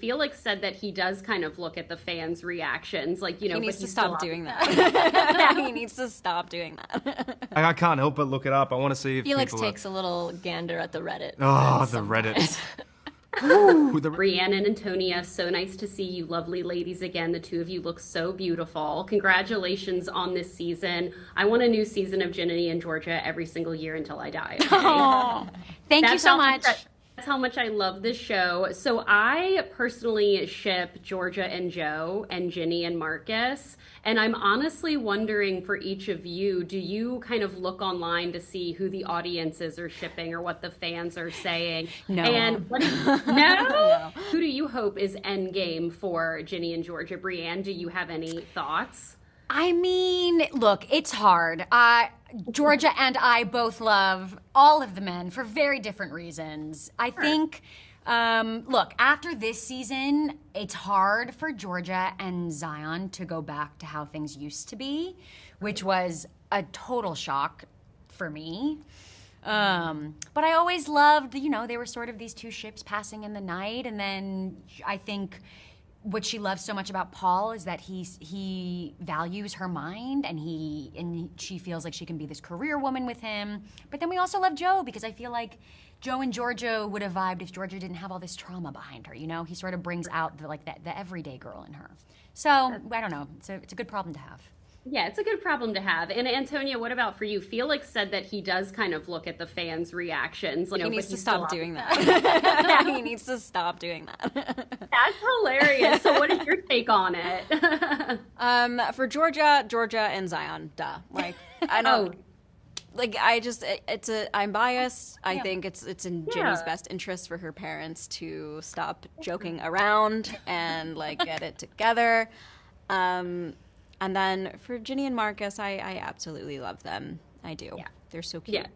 Felix said that he does kind of look at the fans' reactions, like, you know, he needs but to stop doing that. He needs to stop doing that. I can't help but look it up. I want to see if Felix people takes a little gander at the Reddit. Oh, the sometimes. Reddit. Ooh, Brianne and Antonia, so nice to see you lovely ladies again. The two of you look so beautiful. Congratulations on this season. I want a new season of Ginny and Georgia every single year until I die. Okay? Oh, thank you so much. That's how much I love this show. So I personally ship Georgia and Joe and Ginny and Marcus. And I'm honestly wondering for each of you, do you kind of look online to see who the audiences are shipping or what the fans are saying? No. And no? Who do you hope is endgame for Ginny and Georgia? Brianne, do you have any thoughts? I mean, look, it's hard. Georgia and I both love all of the men for very different reasons. I think, look, after this season, it's hard for Georgia and Zion to go back to how things used to be, which was a total shock for me. But I always loved, you know, they were sort of these two ships passing in the night, and then I think what she loves so much about Paul is that he values her mind, and she feels like she can be this career woman with him. But then we also love Joe, because I feel like Joe and Georgia would have vibed if Georgia didn't have all this trauma behind her. You know, he sort of brings out the everyday girl in her. So I don't know. It's a good problem to have. Yeah, it's a good problem to have. And Antonia, what about for you? Felix said that he does kind of look at the fans' reactions. He needs to stop doing that. He needs to stop doing that. That's hilarious. So what is your take on it? For Georgia and Zion, duh. Like, I know. Like, I'm biased. I think it's in Ginny's best interest for her parents to stop joking around and, like, get it together. And then for Ginny and Marcus, I absolutely love them. I do. Yeah. They're so cute. Yeah.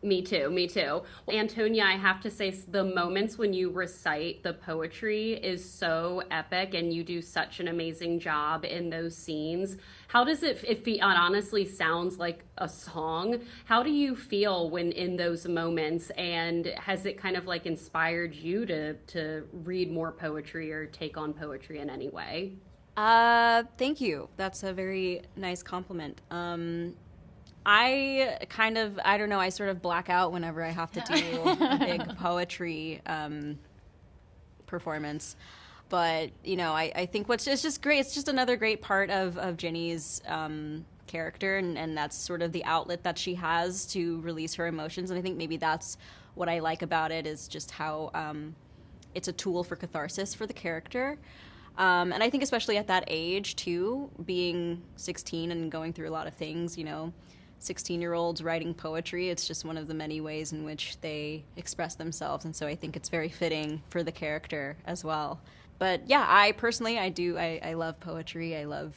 Me too. Antonia, I have to say, the moments when you recite the poetry is so epic, and you do such an amazing job in those scenes. How does it honestly sounds like a song. How do you feel when in those moments, and has it kind of like inspired you to read more poetry or take on poetry in any way? Thank you. That's a very nice compliment. I don't know, I sort of black out whenever I have to do a big poetry performance. But, you know, I think it's just great. It's just another great part of Ginny's character, and that's sort of the outlet that she has to release her emotions. And I think maybe that's what I like about it, is just how it's a tool for catharsis for the character. And I think especially at that age, too, being 16 and going through a lot of things, you know, 16-year-olds writing poetry, it's just one of the many ways in which they express themselves. And so I think it's very fitting for the character as well. But yeah, I love poetry. I love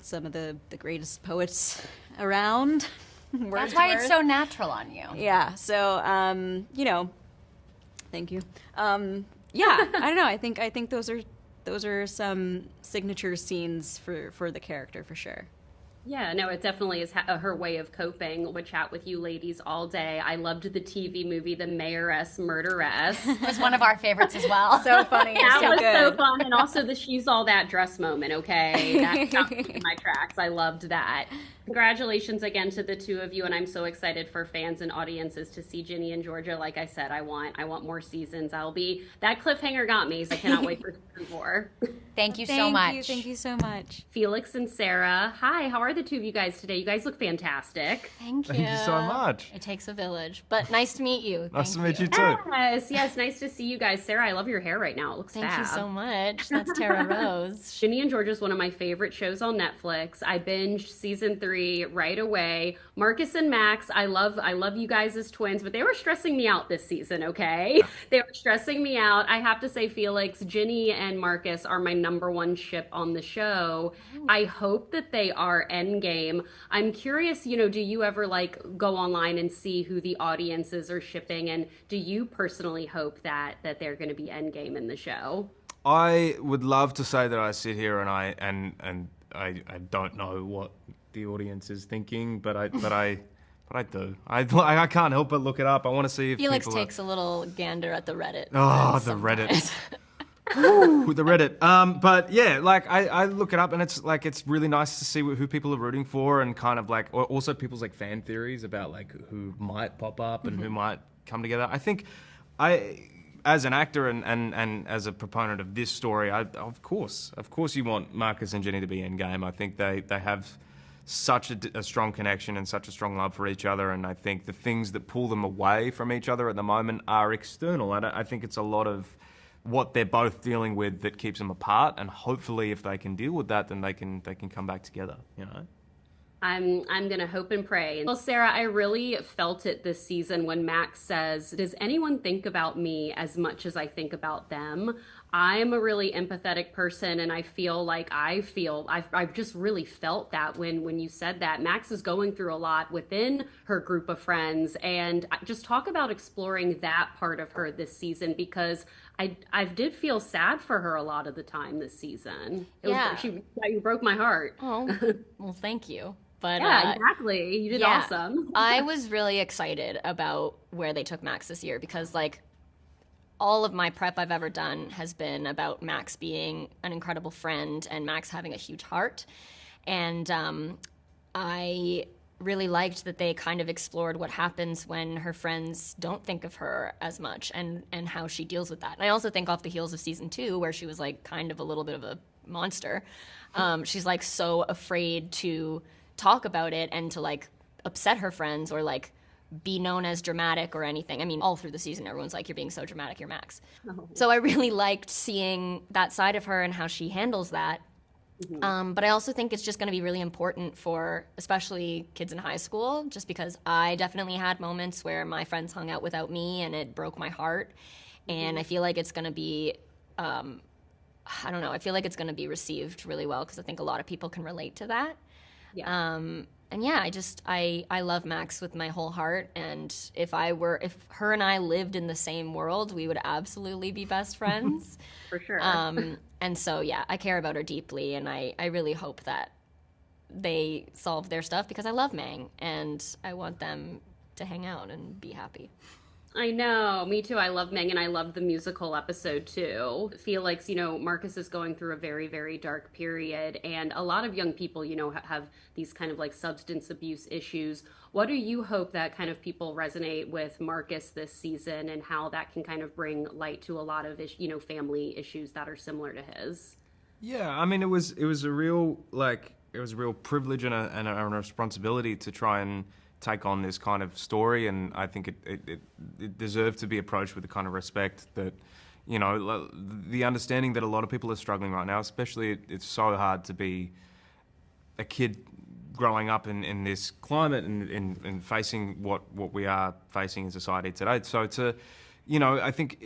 some of the greatest poets around. That's why it's so natural on you. Yeah, so, you know, thank you. Yeah, I don't know, I think those are some signature scenes for the character, for sure. Yeah, no, it definitely is her way of coping. Would chat with you ladies all day. I loved the TV movie, The Mayoress Murderess. It was one of our favorites as well. So funny. That so was good. so fun. And also the She's All That dress moment, okay? That stopped me in my tracks. I loved that. Congratulations again to the two of you, and I'm so excited for fans and audiences to see Ginny and Georgia. Like I said, I want more seasons. That cliffhanger got me, so I cannot wait for season 4. Thank you so much. Thank you so much. Felix and Sara, hi, how are the two of you guys today? You guys look fantastic. Thank you. Thank you so much. It takes a village, but nice to meet you. Nice to meet you too. Yes, nice to see you guys. Sara, I love your hair right now. It looks Thank fab. you so much. That's Tara Rose. Ginny and Georgia is one of my favorite shows on Netflix. I binged season 3 right away. Marcus and Max, I love you guys as twins, but they were stressing me out this season, okay? They were stressing me out. I have to say, Felix, Ginny and Marcus are my number one ship on the show. I hope that they are endgame. I'm curious, do you ever go online and see who the audiences are shipping, and do you personally hope that they're going to be endgame in the show? I would love to say that I sit here and I don't know what the audience is thinking, but I do. I can't help but look it up. I want to see if Felix people takes a little gander at the Reddit. Oh, the Reddit. with the Reddit. But yeah, like I look it up and it's like it's really nice to see who people are rooting for and kind of like also people's like fan theories about like who might pop up and who might come together. I think as an actor and as a proponent of this story, of course you want Marcus and Ginny to be endgame. I think they have such a strong connection and such a strong love for each other, and I think the things that pull them away from each other at the moment are external. I think it's a lot of what they're both dealing with that keeps them apart, and hopefully if they can deal with that, then they can come back together, you know? I'm gonna hope and pray. Well, Sarah, I really felt it this season when Max says, "Does anyone think about me as much as I think about them?" I'm a really empathetic person, and I feel like I've just really felt that when you said that. Max is going through a lot within her group of friends, and just talk about exploring that part of her this season, because I did feel sad for her a lot of the time this season. You broke my heart. Oh, well, thank you. But yeah, exactly. You did awesome. I was really excited about where they took Max this year because, like, all of my prep I've ever done has been about Max being an incredible friend and Max having a huge heart. And I really liked that they kind of explored what happens when her friends don't think of her as much and how she deals with that. And I also think off the heels of season 2, where she was like kind of a little bit of a monster, she's like so afraid to talk about it and to like upset her friends or like be known as dramatic or anything. I mean, all through the season, everyone's like, "You're being so dramatic, you're Max." Oh. So I really liked seeing that side of her and how she handles that. Mm-hmm. But I also think it's just going to be really important for especially kids in high school, just because I definitely had moments where my friends hung out without me and it broke my heart. And I feel like it's going to be, I don't know, I feel like it's going to be received really well because I think a lot of people can relate to that. Yeah. And yeah, I love Max with my whole heart. And if her and I lived in the same world, we would absolutely be best friends. For sure. And so, yeah, I care about her deeply. And I really hope that they solve their stuff because I love Mang and I want them to hang out and be happy. I know, me too. I love Meg, and I love the musical episode too. Felix, Marcus is going through a very, very dark period, and a lot of young people, have these kind of like substance abuse issues. What do you hope that kind of people resonate with Marcus this season, and how that can kind of bring light to a lot of, family issues that are similar to his? Yeah, I mean, it was a real privilege and a responsibility to try and take on this kind of story, and I think it deserved to be approached with the kind of respect that, the understanding that a lot of people are struggling right now, especially it's so hard to be a kid growing up in this climate and facing what we are facing in society today. So I think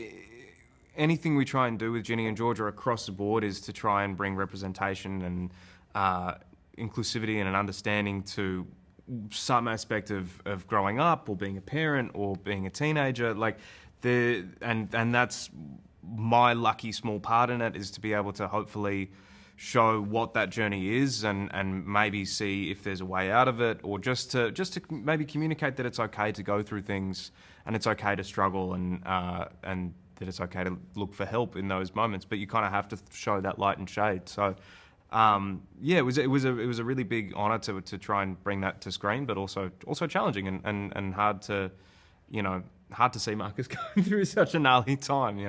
anything we try and do with Ginny and Georgia across the board is to try and bring representation and inclusivity and an understanding to some aspect of growing up or being a parent or being a teenager, and that's my lucky small part in it, is to be able to hopefully show what that journey is and maybe see if there's a way out of it, or just to maybe communicate that it's okay to go through things and it's okay to struggle and that it's okay to look for help in those moments, but you kind of have to show that light and shade. So it was a really big honor to try and bring that to screen, but also challenging and hard to see Marcus going through such a gnarly time,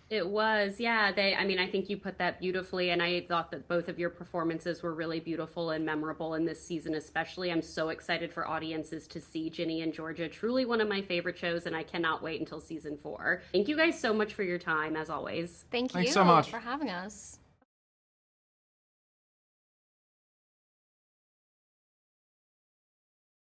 It was, yeah. I think you put that beautifully, and I thought that both of your performances were really beautiful and memorable in this season especially. I'm so excited for audiences to see Ginny and Georgia. Truly one of my favorite shows, and I cannot wait until season 4. Thank you guys so much for your time, as always. Thanks so much for having us.